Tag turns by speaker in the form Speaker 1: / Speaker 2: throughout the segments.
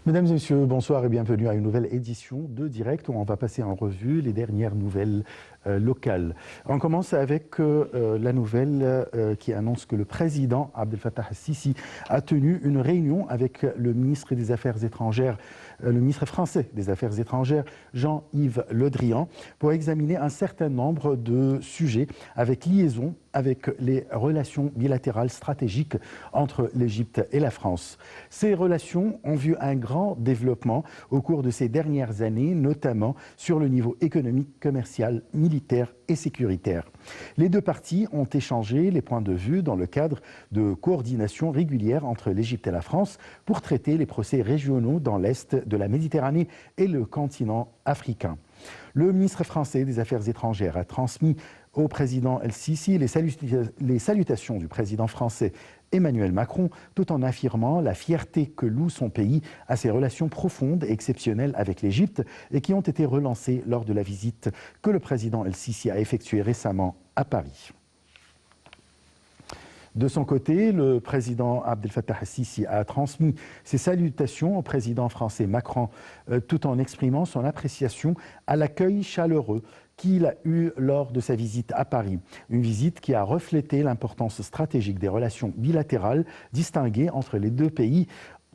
Speaker 1: Mesdames et messieurs, bonsoir et bienvenue à une nouvelle édition de Direct où on va passer en revue les dernières nouvelles locales. On commence avec la nouvelle qui annonce que le président Abdel Fattah el-Sisi a tenu une réunion avec le ministre des Affaires étrangères, le ministre français des Affaires étrangères, Jean-Yves Le Drian, pour examiner un certain nombre de sujets avec liaison avec les relations bilatérales stratégiques entre l'Égypte et la France. Ces relations ont vu un grand développement au cours de ces dernières années, notamment sur le niveau économique, commercial, militaire et sécuritaire. Les deux parties ont échangé les points de vue dans le cadre de coordination régulière entre l'Égypte et la France pour traiter les procès régionaux dans l'Est de la Méditerranée et le continent africain. Le ministre français des Affaires étrangères a transmis au président El-Sisi les salutations du président français Emmanuel Macron, tout en affirmant la fierté que loue son pays à ses relations profondes et exceptionnelles avec l'Égypte et qui ont été relancées lors de la visite que le président El-Sisi a effectuée récemment à Paris. De son côté, le président Abdel Fattah el-Sisi a transmis ses salutations au président français Macron, tout en exprimant son appréciation à l'accueil chaleureux qu'il a eu lors de sa visite à Paris. Une visite qui a reflété l'importance stratégique des relations bilatérales distinguées entre les deux pays,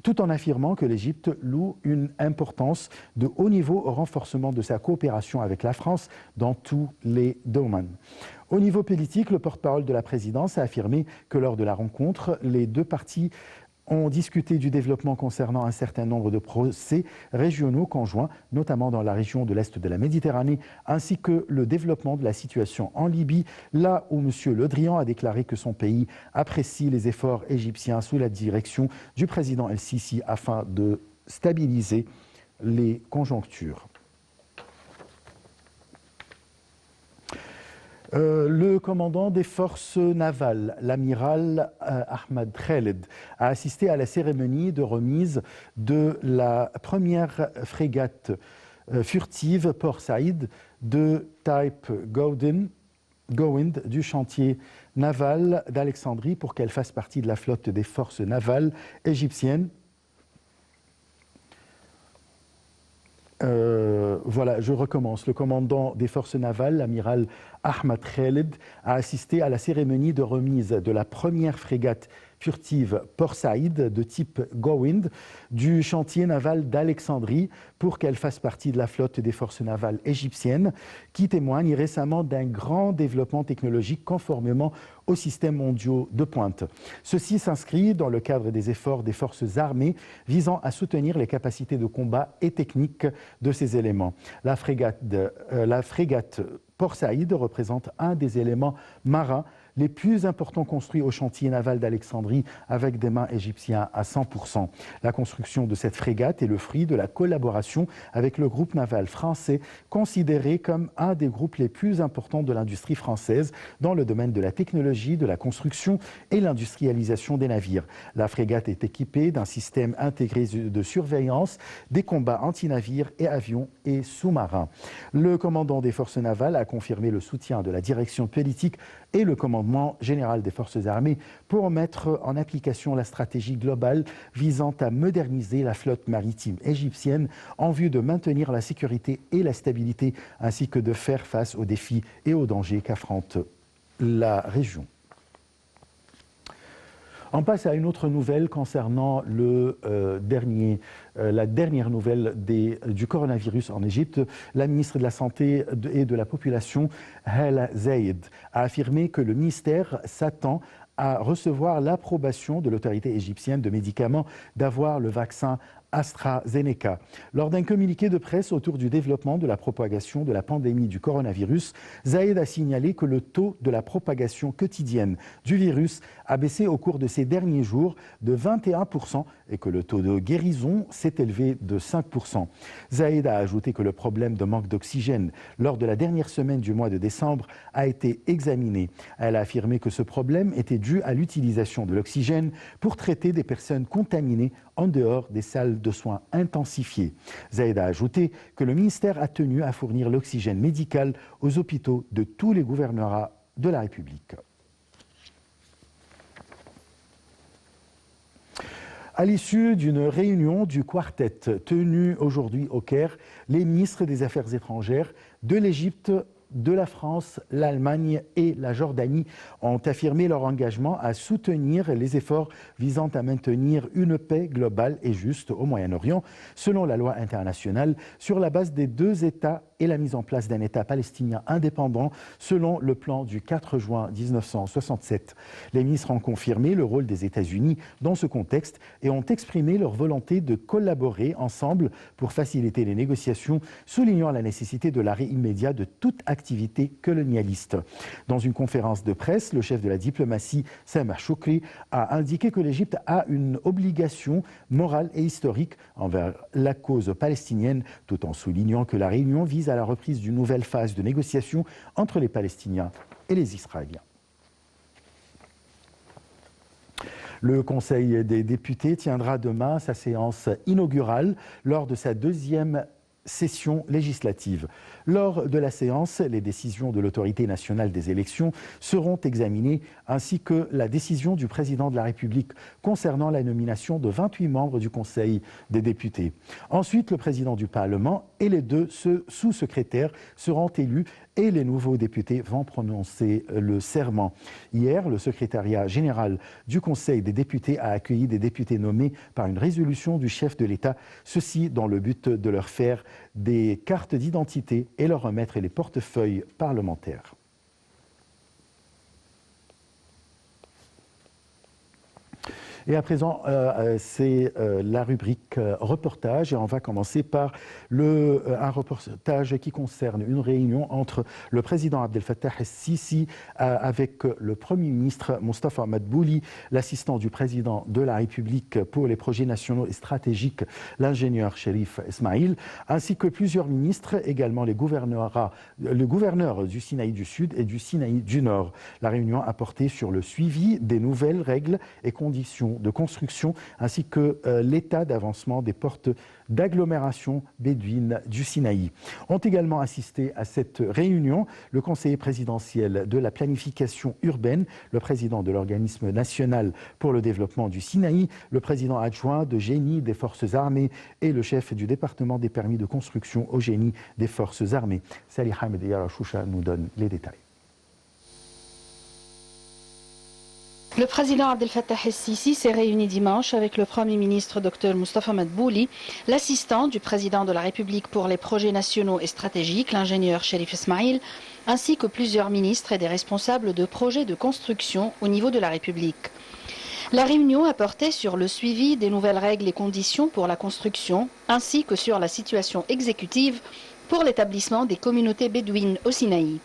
Speaker 1: tout en affirmant que l'Égypte loue une importance de haut niveau au renforcement de sa coopération avec la France dans tous les domaines. Au niveau politique, le porte-parole de la présidence a affirmé que lors de la rencontre, les deux parties ont discuté du développement concernant un certain nombre de procès régionaux conjoints, notamment dans la région de l'Est de la Méditerranée, ainsi que le développement de la situation en Libye, là où M. Le Drian a déclaré que son pays apprécie les efforts égyptiens sous la direction du président El-Sisi afin de stabiliser les conjonctures. Le commandant des forces navales, l'amiral Ahmed Khaled, a assisté à la cérémonie de remise de la première frégate furtive Port Saïd de type Gowind du chantier naval d'Alexandrie pour qu'elle fasse partie de la flotte des forces navales égyptiennes. Voilà, je recommence. Le commandant des forces navales, l'amiral Ahmed Khaled, a assisté à la cérémonie de remise de la première frégate furtive Port Saïd de type Gowind du chantier naval d'Alexandrie pour qu'elle fasse partie de la flotte des forces navales égyptiennes, qui témoigne récemment d'un grand développement technologique conformément aux systèmes mondiaux de pointe. Ceci s'inscrit dans le cadre des efforts des forces armées visant à soutenir les capacités de combat et techniques de ces éléments. La frégate Port Saïd représente un des éléments marins les plus importants construits au chantier naval d'Alexandrie avec des mains égyptiens à 100%. La construction de cette frégate est le fruit de la collaboration avec le groupe naval français, considéré comme un des groupes les plus importants de l'industrie française dans le domaine de la technologie, de la construction et l'industrialisation des navires. La frégate est équipée d'un système intégré de surveillance des combats anti-navires et avions et sous-marins. Le commandant des forces navales a confirmé le soutien de la direction politique et le commandement général des forces armées pour mettre en application la stratégie globale visant à moderniser la flotte maritime égyptienne en vue de maintenir la sécurité et la stabilité ainsi que de faire face aux défis et aux dangers qu'affronte la région. On passe à une autre nouvelle concernant la dernière nouvelle du coronavirus en Égypte. La ministre de la Santé et de la Population, Hala Zayed, a affirmé que le ministère s'attend à recevoir l'approbation de l'autorité égyptienne de médicaments d'avoir le vaccin AstraZeneca. Lors d'un communiqué de presse autour du développement de la propagation de la pandémie du coronavirus, Zayed a signalé que le taux de la propagation quotidienne du virus a baissé au cours de ces derniers jours de 21% et que le taux de guérison s'est élevé de 5%. Zayed a ajouté que le problème de manque d'oxygène lors de la dernière semaine du mois de décembre a été examiné. Elle a affirmé que ce problème était dû à l'utilisation de l'oxygène pour traiter des personnes contaminées en dehors des salles de soins intensifiées. Zayed a ajouté que le ministère a tenu à fournir l'oxygène médical aux hôpitaux de tous les gouvernorats de la République. À l'issue d'une réunion du quartet tenue aujourd'hui au Caire, les ministres des Affaires étrangères de l'Égypte, de la France, l'Allemagne et la Jordanie ont affirmé leur engagement à soutenir les efforts visant à maintenir une paix globale et juste au Moyen-Orient, selon la loi internationale, sur la base des 2 États et la mise en place d'un État palestinien indépendant, selon le plan du 4 juin 1967. Les ministres ont confirmé le rôle des États-Unis dans ce contexte et ont exprimé leur volonté de collaborer ensemble pour faciliter les négociations, soulignant la nécessité de l'arrêt immédiat de toute activité colonialiste. Dans une conférence de presse, le chef de la diplomatie, Sameh Choukri, a indiqué que l'Égypte a une obligation morale et historique envers la cause palestinienne, tout en soulignant que la réunion vise à la reprise d'une nouvelle phase de négociation entre les Palestiniens et les Israéliens. Le Conseil des députés tiendra demain sa séance inaugurale lors de sa 2e session législative. Lors de la séance, les décisions de l'autorité nationale des élections seront examinées, ainsi que la décision du président de la République concernant la nomination de 28 membres du Conseil des députés. Ensuite, le président du Parlement et les 2 sous-secrétaires seront élus et les nouveaux députés vont prononcer le serment. Hier, le secrétariat général du Conseil des députés a accueilli des députés nommés par une résolution du chef de l'État, ceci dans le but de leur faire des cartes d'identité et leur remettre les portefeuilles parlementaires. Et à présent, c'est la rubrique reportage et on va commencer par un reportage qui concerne une réunion entre le président Abdel Fattah el-Sisi avec le Premier ministre Mostafa Madbouli, l'assistant du président de la République pour les projets nationaux et stratégiques, l'ingénieur Cherif Esmaïl, ainsi que plusieurs ministres, également le gouverneur du Sinaï du Sud et du Sinaï du Nord. La réunion a porté sur le suivi des nouvelles règles et conditions de construction, ainsi que l'état d'avancement des portes d'agglomération bédouine du Sinaï. Ont également assisté à cette réunion le conseiller présidentiel de la planification urbaine, le président de l'organisme national pour le développement du Sinaï, le président adjoint de génie des forces armées et le chef du département des permis de construction au génie des forces armées. Salih Hamed Yarachoucha nous donne les détails.
Speaker 2: Le président Abdel Fattah el-Sisi s'est réuni dimanche avec le Premier ministre Dr Mostafa Madbouli, l'assistant du président de la République pour les projets nationaux et stratégiques, l'ingénieur Cherif Esmaïl, ainsi que plusieurs ministres et des responsables de projets de construction au niveau de la République. La réunion a porté sur le suivi des nouvelles règles et conditions pour la construction, ainsi que sur la situation exécutive pour l'établissement des communautés bédouines au Sinaï.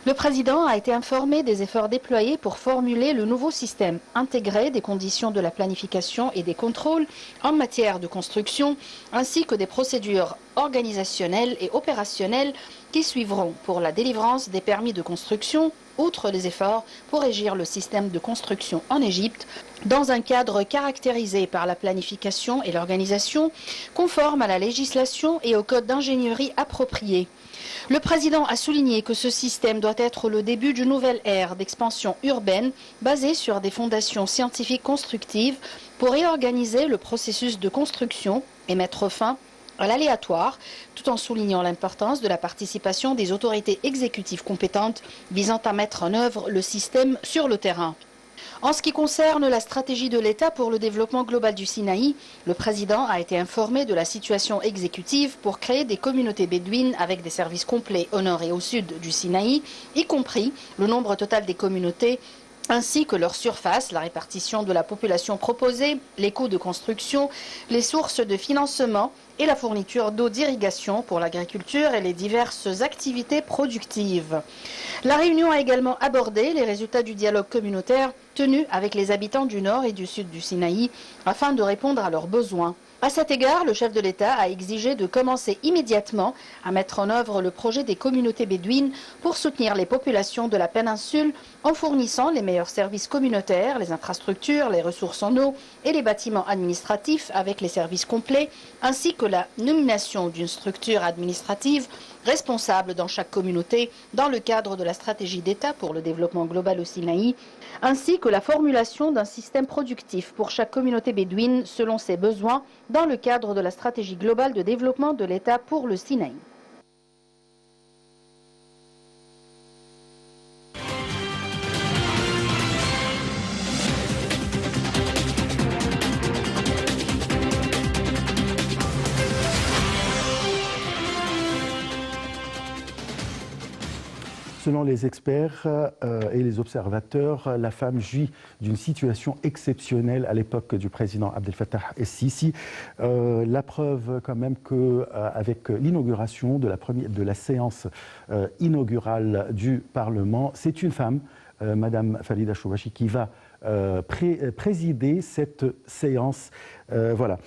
Speaker 2: Le président a été informé des efforts déployés pour formuler le nouveau système intégré des conditions de la planification et des contrôles en matière de construction, ainsi que des procédures organisationnelles et opérationnelles qui suivront pour la délivrance des permis de construction, outre les efforts pour régir le système de construction en Égypte, dans un cadre caractérisé par la planification et l'organisation, conforme à la législation et au code d'ingénierie approprié. Le président a souligné que ce système doit être le début d'une nouvelle ère d'expansion urbaine basée sur des fondations scientifiques constructives pour réorganiser le processus de construction et mettre fin à l'aléatoire, tout en soulignant l'importance de la participation des autorités exécutives compétentes visant à mettre en œuvre le système sur le terrain. En ce qui concerne la stratégie de l'État pour le développement global du Sinaï, le président a été informé de la situation exécutive pour créer des communautés bédouines avec des services complets au nord et au sud du Sinaï, y compris le nombre total des communautés, ainsi que leur surface, la répartition de la population proposée, les coûts de construction, les sources de financement et la fourniture d'eau d'irrigation pour l'agriculture et les diverses activités productives. La réunion a également abordé les résultats du dialogue communautaire tenu avec les habitants du nord et du sud du Sinaï afin de répondre à leurs besoins. À cet égard, le chef de l'État a exigé de commencer immédiatement à mettre en œuvre le projet des communautés bédouines pour soutenir les populations de la péninsule en fournissant les meilleurs services communautaires, les infrastructures, les ressources en eau et les bâtiments administratifs avec les services complets, ainsi que la nomination d'une structure administrative responsable dans chaque communauté dans le cadre de la stratégie d'État pour le développement global au Sinaï, ainsi que la formulation d'un système productif pour chaque communauté bédouine selon ses besoins dans le cadre de la stratégie globale de développement de l'État pour le Sinaï.
Speaker 1: Selon les experts et les observateurs, la femme jouit d'une situation exceptionnelle à l'époque du président Abdel Fattah el-Sisi. La preuve quand même qu'avec l'inauguration de la séance inaugurale du Parlement, c'est une femme, Madame Farida Choubachi, qui va présider cette séance. Voilà.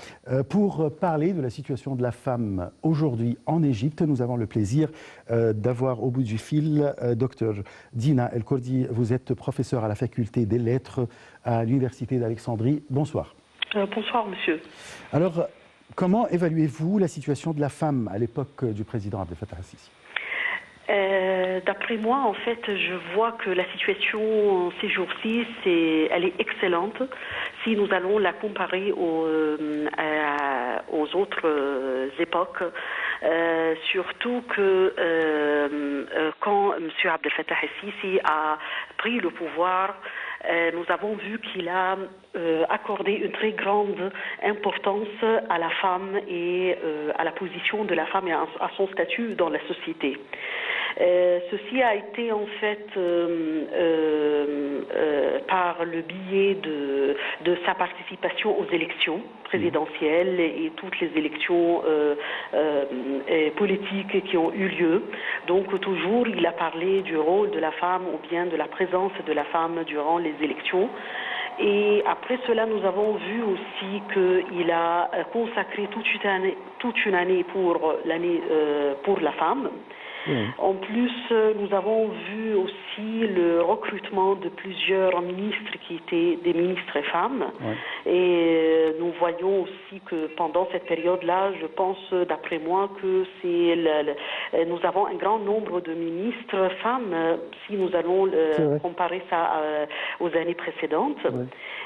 Speaker 1: Pour parler de la situation de la femme aujourd'hui en Égypte, nous avons le plaisir d'avoir au bout du fil Dr Dina El-Kordi. Vous êtes professeur à la faculté des lettres à l'université d'Alexandrie. Bonsoir.
Speaker 3: Bonsoir, monsieur.
Speaker 1: Alors, comment évaluez-vous la situation de la femme à l'époque du président Abdel Fattah el-Sisi?
Speaker 3: D'après moi, en fait, je vois que la situation ces jours-ci, elle est excellente si nous allons la comparer aux autres époques. Surtout que quand M. Abdel Fattah el-Sisi a pris le pouvoir, nous avons vu qu'il a accordé une très grande importance à la femme et à la position de la femme et à son statut dans la société. Ceci a été en fait par le biais de sa participation aux élections présidentielles et toutes les élections politiques qui ont eu lieu. Donc toujours il a parlé du rôle de la femme ou bien de la présence de la femme durant les élections. Et après cela, nous avons vu aussi qu'il a consacré toute une année pour la femme. En plus, nous avons vu aussi le recrutement de plusieurs ministres qui étaient des ministres femmes. Et nous voyons aussi que pendant cette période-là, je pense d'après moi que nous avons un grand nombre de ministres femmes si nous allons comparer ça aux années précédentes.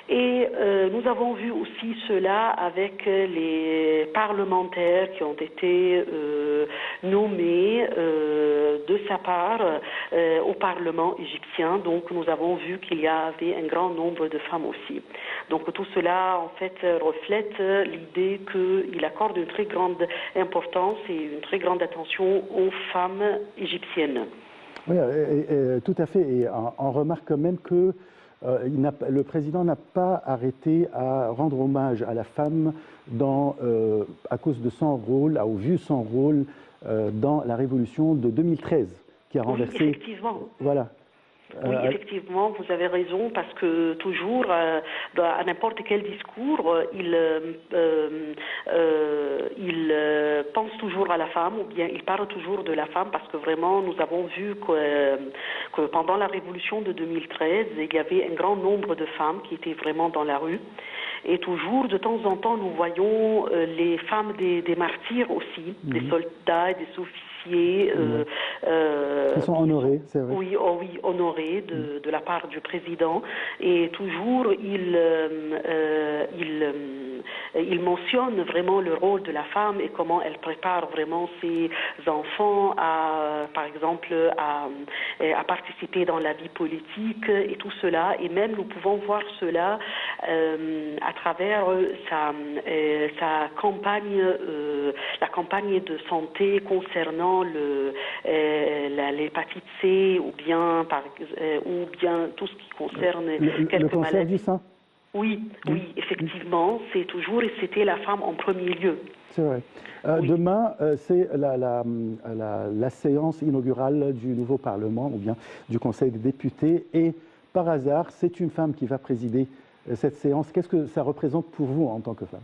Speaker 3: Et nous avons vu aussi cela avec les parlementaires qui ont été nommés de sa part au Parlement égyptien. Donc nous avons vu qu'il y avait un grand nombre de femmes aussi. Donc tout cela en fait reflète l'idée qu'il accorde une très grande importance et une très grande attention aux femmes égyptiennes.
Speaker 1: Oui, tout à fait. Et on remarque quand même que le président n'a pas arrêté à rendre hommage à la femme à cause de son rôle, au vu son rôle dans la révolution de 2013 qui a renversé.
Speaker 3: Oui, effectivement.
Speaker 1: Voilà.
Speaker 3: Oui, effectivement, vous avez raison, parce que toujours, à n'importe quel discours, il pense toujours à la femme, ou bien il parle toujours de la femme, parce que vraiment, nous avons vu que pendant la révolution de 2013, il y avait un grand nombre de femmes qui étaient vraiment dans la rue. Et toujours, de temps en temps, nous voyons les femmes des martyrs aussi, des soldats et des officiers. Qui
Speaker 1: sont honorés, c'est vrai.
Speaker 3: Oui, honorés de la part du président. Et toujours, il mentionne vraiment le rôle de la femme et comment elle prépare vraiment ses enfants par exemple, à participer dans la vie politique et tout cela. Et même nous pouvons voir cela à travers sa campagne, la campagne de santé concernant l'hépatite C ou bien tout ce qui concerne quelques
Speaker 1: le cancer
Speaker 3: maladies.
Speaker 1: Du sein.
Speaker 3: Oui, effectivement, c'était la femme en premier lieu.
Speaker 1: C'est vrai. Demain, c'est la séance inaugurale du nouveau Parlement ou bien du Conseil des députés, et par hasard, c'est une femme qui va présider cette séance. Qu'est-ce que ça représente pour vous en tant que femme?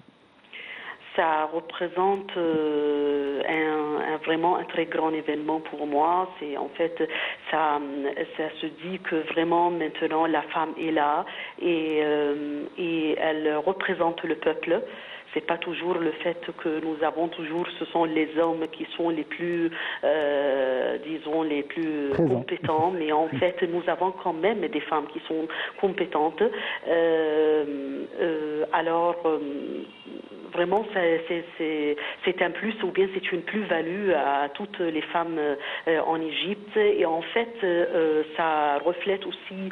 Speaker 3: Ça représente vraiment un très grand événement pour moi. C'est en fait ça se dit que vraiment maintenant la femme est là et elle représente le peuple. C'est pas toujours le fait que nous avons toujours, ce sont les hommes qui sont les plus, disons, les plus compétents, mais en fait, nous avons quand même des femmes qui sont compétentes. Vraiment, c'est un plus ou bien c'est une plus-value à toutes les femmes en Égypte. Et en fait, ça reflète aussi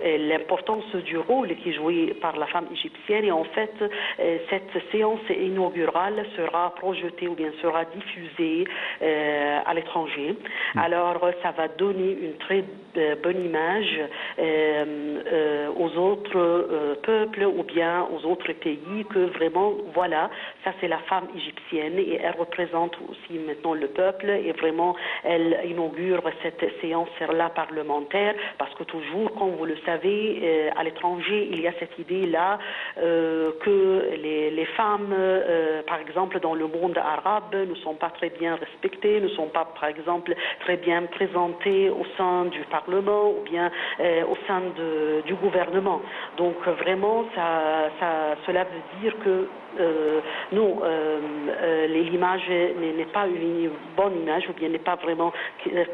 Speaker 3: l'importance du rôle qui est joué par la femme égyptienne. Et en fait, cette séance inaugurale sera projetée ou bien sera diffusée à l'étranger. Alors, ça va donner une très bonne image aux autres peuples ou bien aux autres pays que vraiment, voilà, ça c'est la femme égyptienne et elle représente aussi maintenant le peuple et vraiment elle inaugure cette séance-là parlementaire parce que toujours, comme vous le savez, à l'étranger, il y a cette idée-là que les femmes, par exemple dans le monde arabe, ne sont pas très bien respectées, ne sont pas, par exemple, très bien présentées au sein du Parlement ou bien au sein du gouvernement. Donc vraiment, cela veut dire que non, l'image n'est pas une bonne image ou bien n'est pas vraiment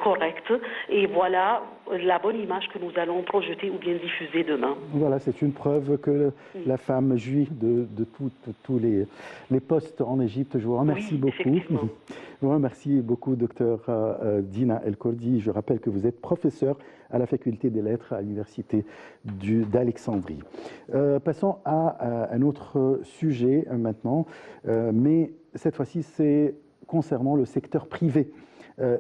Speaker 3: correcte. Et voilà la bonne image que nous allons projeter ou bien diffuser demain.
Speaker 1: Voilà, c'est une preuve que la femme jouit de tous les postes en Égypte. Je vous remercie beaucoup. Je vous remercie beaucoup, docteur Dina El-Kordi. Je rappelle que vous êtes professeur à la faculté des lettres à l'université d'Alexandrie. Passons à un autre sujet maintenant, mais cette fois-ci c'est concernant le secteur privé.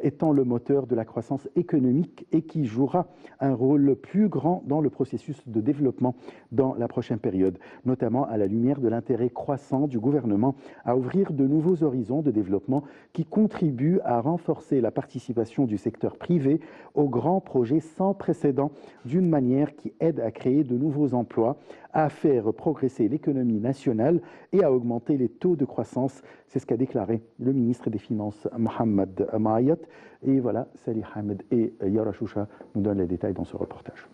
Speaker 1: Étant le moteur de la croissance économique et qui jouera un rôle plus grand dans le processus de développement dans la prochaine période, notamment à la lumière de l'intérêt croissant du gouvernement à ouvrir de nouveaux horizons de développement qui contribuent à renforcer la participation du secteur privé aux grands projets sans précédent d'une manière qui aide à créer de nouveaux emplois, à faire progresser l'économie nationale et à augmenter les taux de croissance. C'est ce qu'a déclaré le ministre des Finances, Mohamed Maayat. Et voilà, Salih Hamed et Yara Choucha nous donnent les détails dans ce reportage.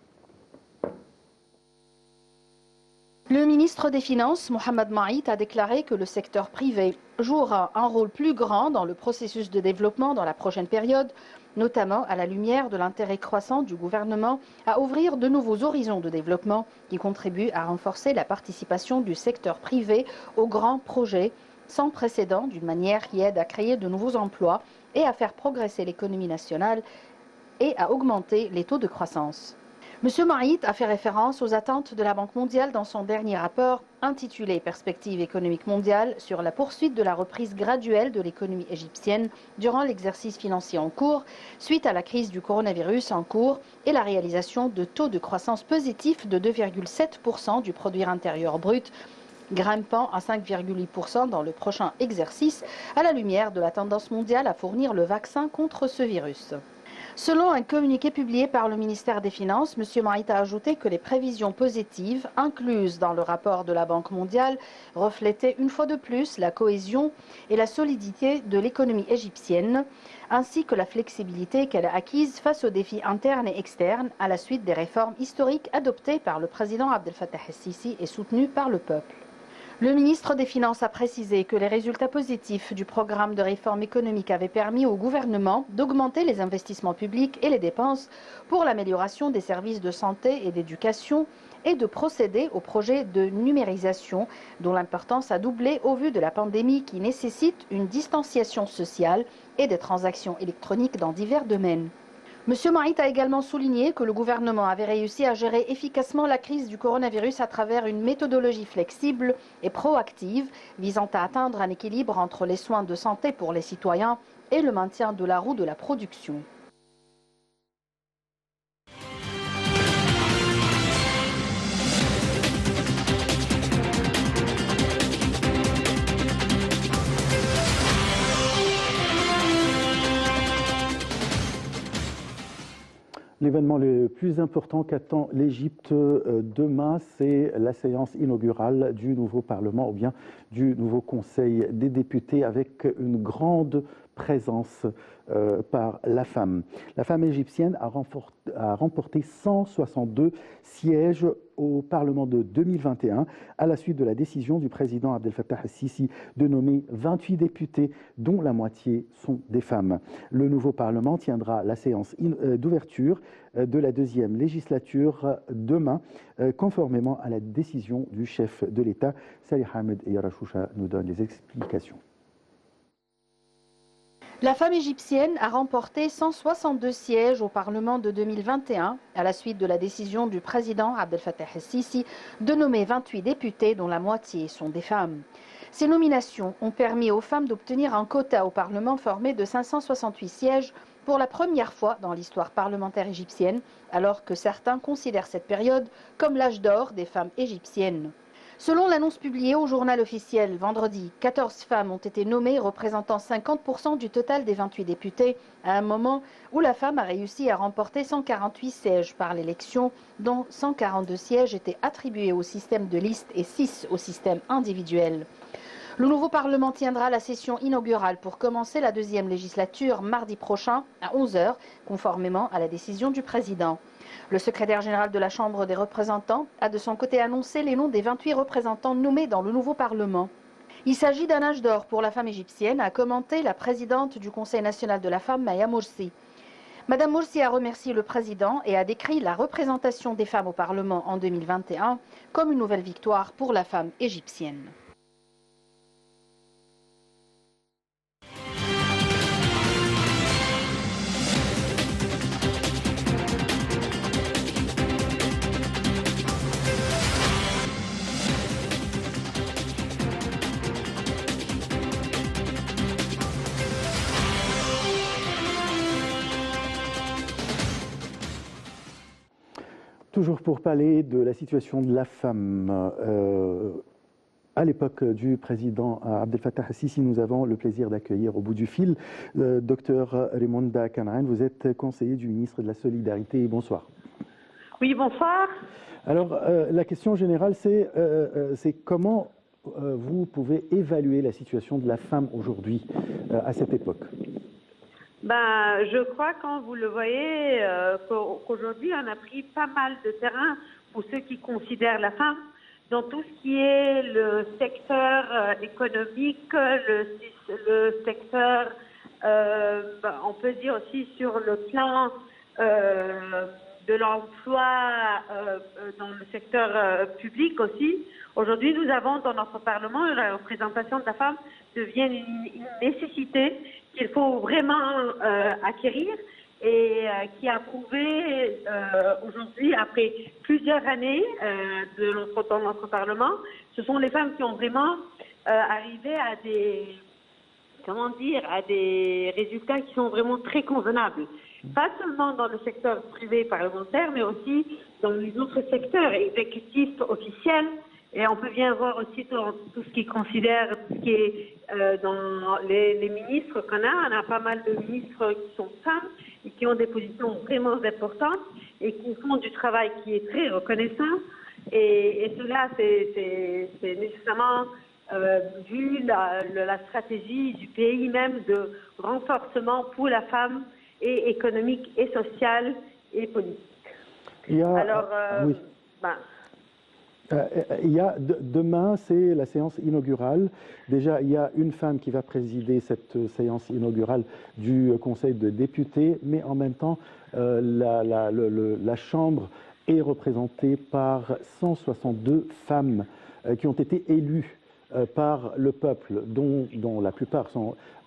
Speaker 2: Le ministre des Finances, Mohamed Maït, a déclaré que le secteur privé jouera un rôle plus grand dans le processus de développement dans la prochaine période, notamment à la lumière de l'intérêt croissant du gouvernement à ouvrir de nouveaux horizons de développement qui contribuent à renforcer la participation du secteur privé aux grands projets sans précédent d'une manière qui aide à créer de nouveaux emplois et à faire progresser l'économie nationale et à augmenter les taux de croissance. M. Maït a fait référence aux attentes de la Banque mondiale dans son dernier rapport intitulé « Perspectives économiques mondiales sur la poursuite de la reprise graduelle de l'économie égyptienne durant l'exercice financier en cours, suite à la crise du coronavirus en cours et la réalisation de taux de croissance positifs de 2,7% du produit intérieur brut, grimpant à 5,8% dans le prochain exercice à la lumière de la tendance mondiale à fournir le vaccin contre ce virus. » Selon un communiqué publié par le ministère des Finances, M. Maït a ajouté que les prévisions positives incluses dans le rapport de la Banque mondiale reflétaient une fois de plus la cohésion et la solidité de l'économie égyptienne, ainsi que la flexibilité qu'elle a acquise face aux défis internes et externes à la suite des réformes historiques adoptées par le président Abdel Fattah el-Sisi et soutenues par le peuple. Le ministre des Finances a précisé que les résultats positifs du programme de réforme économique avaient permis au gouvernement d'augmenter les investissements publics et les dépenses pour l'amélioration des services de santé et d'éducation et de procéder au projet de numérisation dont l'importance a doublé au vu de la pandémie qui nécessite une distanciation sociale et des transactions électroniques dans divers domaines. M. Maït a également souligné que le gouvernement avait réussi à gérer efficacement la crise du coronavirus à travers une méthodologie flexible et proactive visant à atteindre un équilibre entre les soins de santé pour les citoyens et le maintien de la roue de la production.
Speaker 1: L'événement le plus important qu'attend l'Égypte demain, c'est la séance inaugurale du nouveau Parlement ou bien du nouveau Conseil des députés avec une grande présence par la femme. La femme égyptienne a remporté 162 sièges au Parlement de 2021 à la suite de la décision du président Abdel Fattah el-Sisi de nommer 28 députés dont la moitié sont des femmes. Le nouveau Parlement tiendra la séance d'ouverture de la deuxième législature demain, conformément à la décision du chef de l'État. Salih Ahmed et Yarashoucha nous donnent les explications.
Speaker 2: La femme égyptienne a remporté 162 sièges au Parlement de 2021 à la suite de la décision du président Abdel Fattah el-Sisi de nommer 28 députés dont la moitié sont des femmes. Ces nominations ont permis aux femmes d'obtenir un quota au Parlement formé de 568 sièges pour la première fois dans l'histoire parlementaire égyptienne, alors que certains considèrent cette période comme l'âge d'or des femmes égyptiennes. Selon l'annonce publiée au journal officiel vendredi, 14 femmes ont été nommées représentant 50% du total des 28 députés, à un moment où la femme a réussi à remporter 148 sièges par l'élection, dont 142 sièges étaient attribués au système de liste et 6 au système individuel. Le nouveau Parlement tiendra la session inaugurale pour commencer la deuxième législature mardi prochain à 11h, conformément à la décision du président. Le secrétaire général de la Chambre des représentants a de son côté annoncé les noms des 28 représentants nommés dans le nouveau Parlement. Il s'agit d'un âge d'or pour la femme égyptienne, a commenté la présidente du Conseil national de la femme, Maya Morsi. Madame Morsi a remercié le président et a décrit la représentation des femmes au Parlement en 2021 comme une nouvelle victoire pour la femme égyptienne.
Speaker 1: Toujours pour parler de la situation de la femme, à l'époque du président Abdel Fattah el-Sisi, nous avons le plaisir d'accueillir au bout du fil le docteur Raimonda Kanaan. Vous êtes conseiller du ministre de la Solidarité. Bonsoir.
Speaker 3: Oui, bonsoir.
Speaker 1: Alors, la question générale, c'est comment vous pouvez évaluer la situation de la femme aujourd'hui, à cette époque?
Speaker 3: Je crois, quand vous le voyez, qu'aujourd'hui, on a pris pas mal de terrain pour ceux qui considèrent la femme dans tout ce qui est le secteur économique, le secteur, on peut dire aussi sur le plan de l'emploi dans le secteur public aussi. Aujourd'hui, nous avons dans notre Parlement, la représentation de la femme devient une nécessité qu'il faut vraiment acquérir et qui a prouvé aujourd'hui, après plusieurs années dans notre Parlement, ce sont les femmes qui ont vraiment arrivé à des résultats qui sont vraiment très convenables. Pas seulement dans le secteur privé parlementaire, mais aussi dans les autres secteurs exécutifs officiels. Et on peut bien voir aussi dans tout ce qui considère, tout ce qui est dans les ministres qu'on a. On a pas mal de ministres qui sont femmes et qui ont des positions vraiment importantes et qui font du travail qui est très reconnaissant. Et cela, c'est nécessairement vu la stratégie du pays même de renforcement pour la femme, et économique, et sociale, et politique.
Speaker 1: Demain, c'est la séance inaugurale. Déjà, il y a une femme qui va présider cette séance inaugurale du Conseil de députés, mais en même temps, la Chambre est représentée par 162 femmes qui ont été élues par le peuple, dont la plupart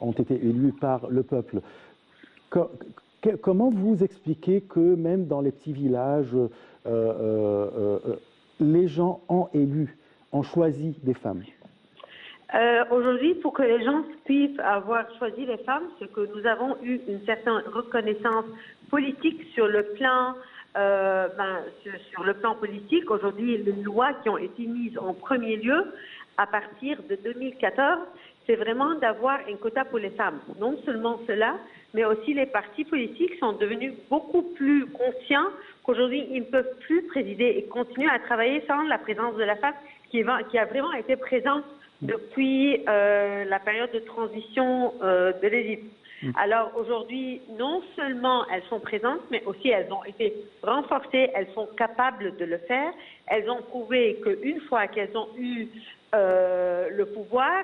Speaker 1: ont été élues par le peuple. Comment vous expliquez que même dans les petits villages, les gens ont choisi des femmes?
Speaker 3: Aujourd'hui, pour que les gens puissent avoir choisi les femmes, c'est que nous avons eu une certaine reconnaissance politique sur le plan politique. Aujourd'hui, les lois qui ont été mises en premier lieu à partir de 2014,
Speaker 4: c'est vraiment d'avoir un quota pour les femmes. Non seulement cela, mais aussi les partis politiques sont devenus beaucoup plus conscients qu'aujourd'hui, ils ne peuvent plus présider et continuer à travailler sans la présence de la femme qui a vraiment été présente depuis la période de transition de l'Égypte. Alors aujourd'hui, non seulement elles sont présentes, mais aussi elles ont été renforcées, elles sont capables de le faire. Elles ont prouvé qu'une fois qu'elles ont eu le pouvoir,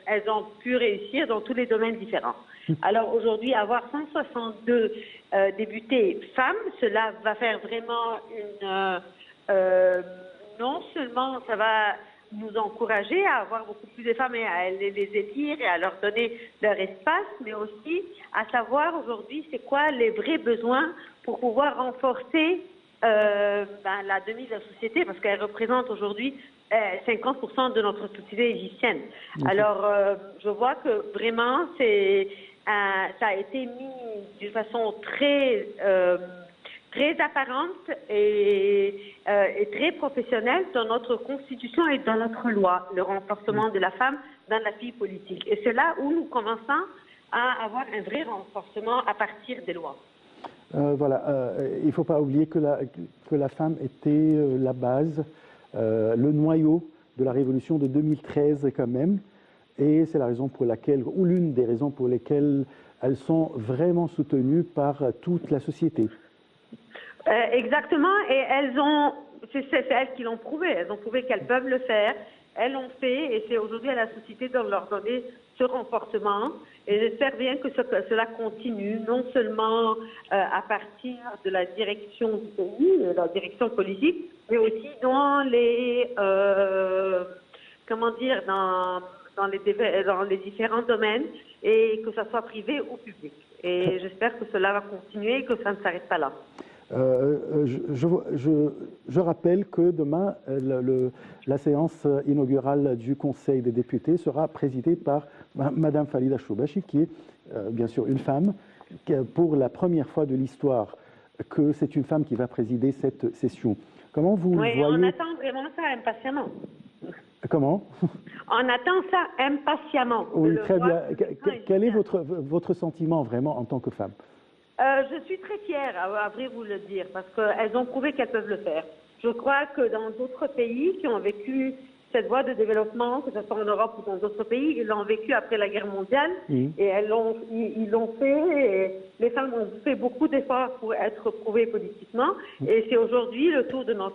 Speaker 4: elles ont pu réussir dans tous les domaines différents. Alors aujourd'hui, avoir 162 députés femmes, cela va faire vraiment non seulement ça va nous encourager à avoir beaucoup plus de femmes et à les élire et à leur donner leur espace, mais aussi à savoir aujourd'hui c'est quoi les vrais besoins pour pouvoir renforcer la demi de la société, parce qu'elle représente aujourd'hui 50% de notre société égyptienne. Alors je vois que vraiment ça a été mis d'une façon très apparente et très professionnelle dans notre constitution et dans notre loi, le renforcement de la femme dans la vie politique. Et c'est là où nous commençons à avoir un vrai renforcement à partir des lois.
Speaker 1: Il ne faut pas oublier que la femme était la base, le noyau de la révolution de 2013 quand même, et c'est la raison pour laquelle, ou l'une des raisons pour lesquelles elles sont vraiment soutenues par toute la société.
Speaker 4: Exactement, et c'est elles qui l'ont prouvé. Elles ont prouvé qu'elles peuvent le faire. Elles l'ont fait, et c'est aujourd'hui à la société de leur donner ce renforcement. Et j'espère bien que cela continue, non seulement à partir de la direction du pays, de la direction politique, mais aussi dans les dans les différents domaines, et que ça soit privé ou public. Et j'espère que cela va continuer et que ça ne s'arrête pas là.
Speaker 1: Je rappelle que demain, la séance inaugurale du Conseil des députés sera présidée par Madame Falida Choubachi, qui est bien sûr une femme, pour la première fois de l'histoire que c'est une femme qui va présider cette session. Comment vous voyez...
Speaker 4: on attend vraiment ça impatiemment.
Speaker 1: Comment?
Speaker 4: On attend ça impatiemment.
Speaker 1: Oui, très bien. Quel est votre sentiment vraiment en tant que femme?
Speaker 4: Je suis très fière, à vrai vous le dire, parce qu'elles ont prouvé qu'elles peuvent le faire. Je crois que dans d'autres pays qui ont vécu cette voie de développement, que ce soit en Europe ou dans d'autres pays, ils l'ont vécu après la guerre mondiale, et ils l'ont fait, et les femmes ont fait beaucoup d'efforts pour être prouvées politiquement, et c'est aujourd'hui le tour de nos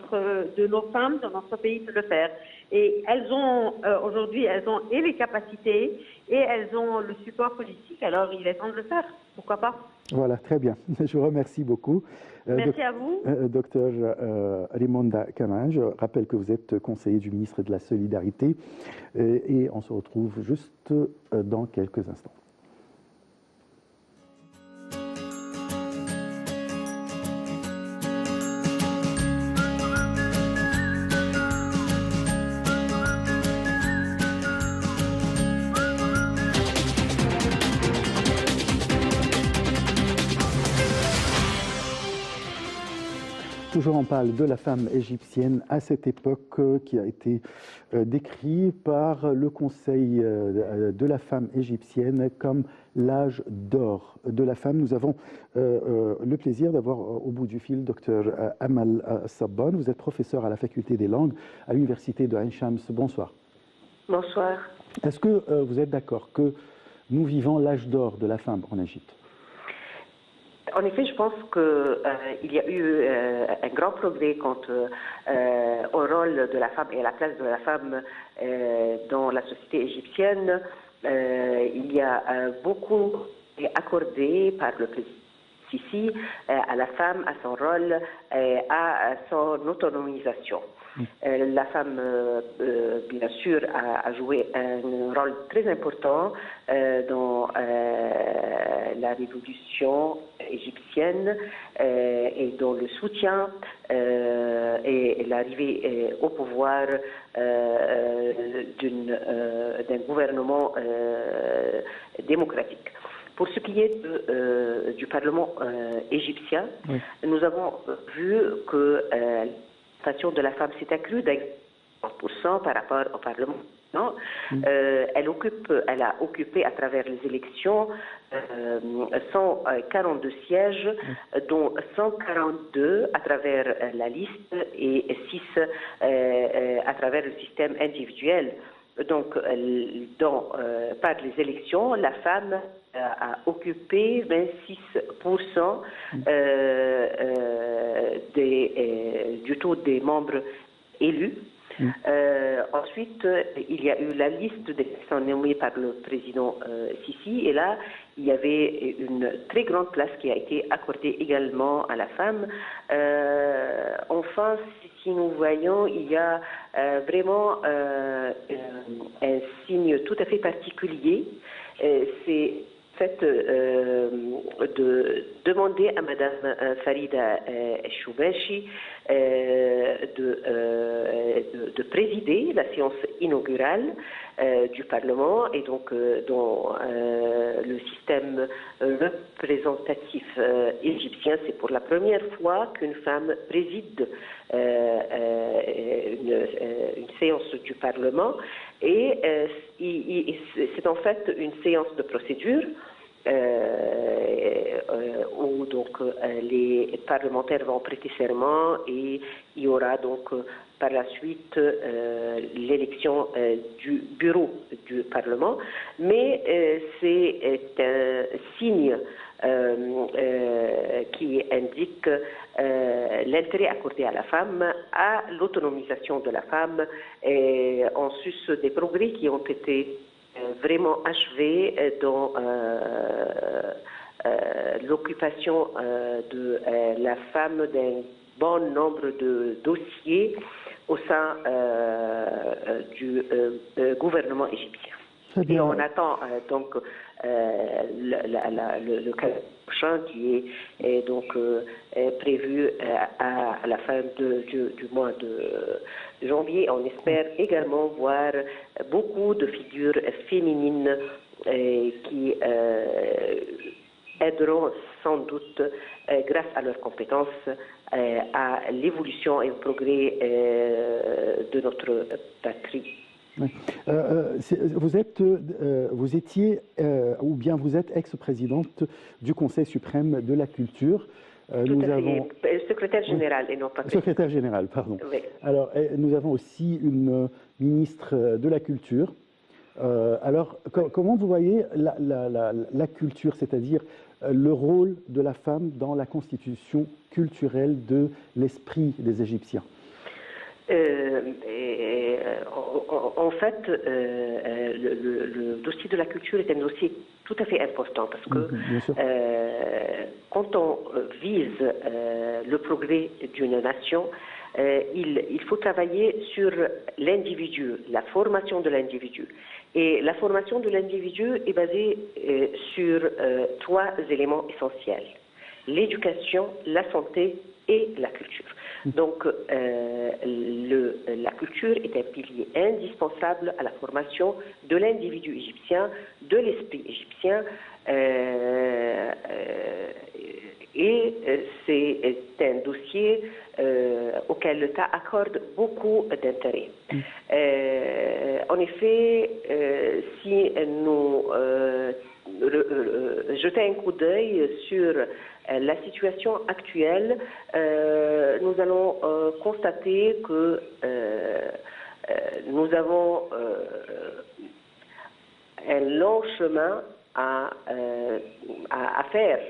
Speaker 4: femmes dans notre pays de le faire. Et elles ont, aujourd'hui, elles ont et les capacités, et elles ont le support politique, alors il est temps de le faire, pourquoi pas?
Speaker 1: Voilà, très bien. Je vous remercie beaucoup.
Speaker 4: Merci à vous.
Speaker 1: Docteur Raimonda Kamran, je rappelle que vous êtes conseiller du ministre de la Solidarité et on se retrouve juste dans quelques instants. Toujours on parle de la femme égyptienne à cette époque qui a été décrite par le Conseil de la femme égyptienne comme l'âge d'or de la femme. Nous avons le plaisir d'avoir au bout du fil Dr Amal Sabbon. Vous êtes professeur à la faculté des langues à l'université de Ain Shams. Bonsoir.
Speaker 5: Bonsoir.
Speaker 1: Est-ce que vous êtes d'accord que nous vivons l'âge d'or de la femme en Égypte?
Speaker 5: En effet, je pense qu'il y a eu un grand progrès quant au rôle de la femme et à la place de la femme dans la société égyptienne. Il y a beaucoup accordé par le président Sisi à la femme, à son rôle, à son autonomisation. La femme, bien sûr, a joué un rôle très important dans la révolution égyptienne et dans le soutien et l'arrivée au pouvoir d'un gouvernement démocratique. Pour ce qui est du Parlement égyptien, nous avons vu que la participation de la femme s'est accrue d'1% par rapport au Parlement Non, elle a occupé à travers les élections 142 sièges, dont 142 à travers la liste et 6 à travers le système individuel. Donc, par les élections, la femme a occupé 26% du taux des membres élus. Ensuite, il y a eu la liste des personnes nommées par le président Sisi, et là, il y avait une très grande place qui a été accordée également à la femme. Enfin, si nous voyons, il y a vraiment un signe tout à fait particulier. C'est de demander à Madame Farida Choubechi de présider la séance inaugurale du Parlement, et donc dans le système représentatif égyptien, c'est pour la première fois qu'une femme préside une séance du Parlement, et c'est en fait une séance de procédure où donc les parlementaires vont prêter serment, et il y aura donc par la suite l'élection du bureau du Parlement. Mais c'est un signe qui indique l'intérêt accordé à la femme, à l'autonomisation de la femme, et en sus des progrès qui ont été vraiment achevés dans l'occupation de la femme d'un bon nombre de dossiers au sein du gouvernement égyptien. Et on attend donc le cas prochain qui est donc prévu à la fin du mois de janvier. On espère également voir beaucoup de figures féminines qui aideront sans doute, grâce à leurs compétences, à l'évolution et au progrès de notre patrie.
Speaker 1: Oui. Vous étiez, ou bien vous êtes ex-présidente du Conseil suprême de la culture.
Speaker 5: Secrétaire général, et non pas...
Speaker 1: Secrétaire général, pardon.
Speaker 5: Oui.
Speaker 1: Alors, nous avons aussi une ministre de la Culture. Alors, comment vous voyez la culture, c'est-à-dire le rôle de la femme dans la constitution culturelle de l'esprit des Égyptiens?
Speaker 5: En fait, le dossier de la culture est un dossier tout à fait important, parce que quand on vise le progrès d'une nation, il faut travailler sur l'individu, la formation de l'individu. Et la formation de l'individu est basée sur 3 éléments essentiels: l'éducation, la santé et la culture. Donc, la culture est un pilier indispensable à la formation de l'individu égyptien, de l'esprit égyptien, et c'est un dossier auquel l'État accorde beaucoup d'intérêt. En effet, si nous jetons un coup d'œil sur la situation actuelle, nous allons constater que nous avons un long chemin à faire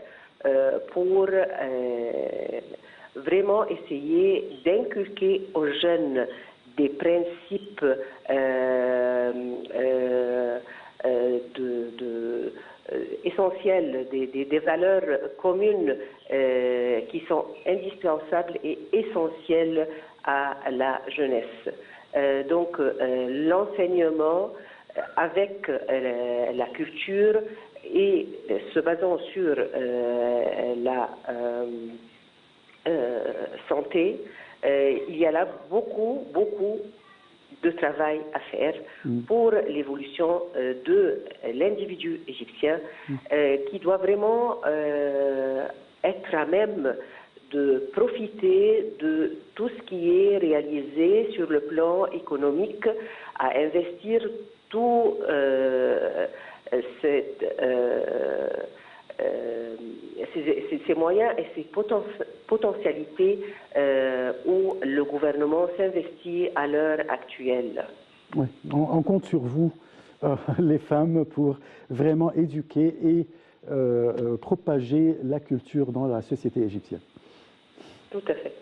Speaker 5: pour vraiment essayer d'inculquer aux jeunes des principes essentielles, des valeurs communes qui sont indispensables et essentielles à la jeunesse. Donc l'enseignement avec la culture et se basant sur la santé, il y a là beaucoup de travail à faire pour l'évolution de l'individu égyptien qui doit vraiment être à même de profiter de tout ce qui est réalisé sur le plan économique, à investir tout ces moyens et ces potentialités où le gouvernement s'investit à l'heure actuelle.
Speaker 1: Oui, on compte sur vous, les femmes, pour vraiment éduquer et propager la culture dans la société égyptienne.
Speaker 5: Tout à fait.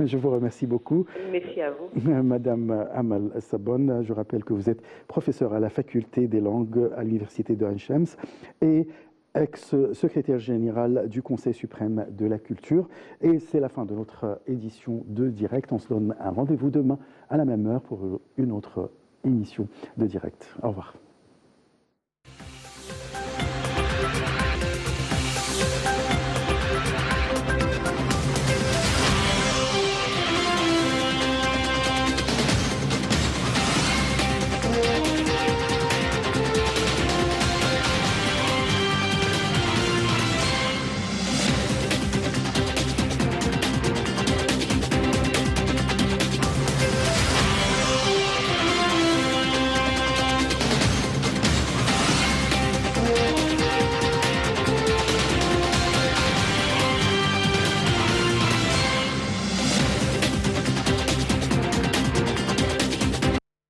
Speaker 1: Je vous remercie beaucoup.
Speaker 5: Merci à vous.
Speaker 1: Madame Amal Sabon, je rappelle que vous êtes professeure à la faculté des langues à l'université de Ain Shams et ex-secrétaire générale du Conseil suprême de la culture. Et c'est la fin de notre édition de Direct. On se donne un rendez-vous demain à la même heure pour une autre émission de Direct. Au revoir.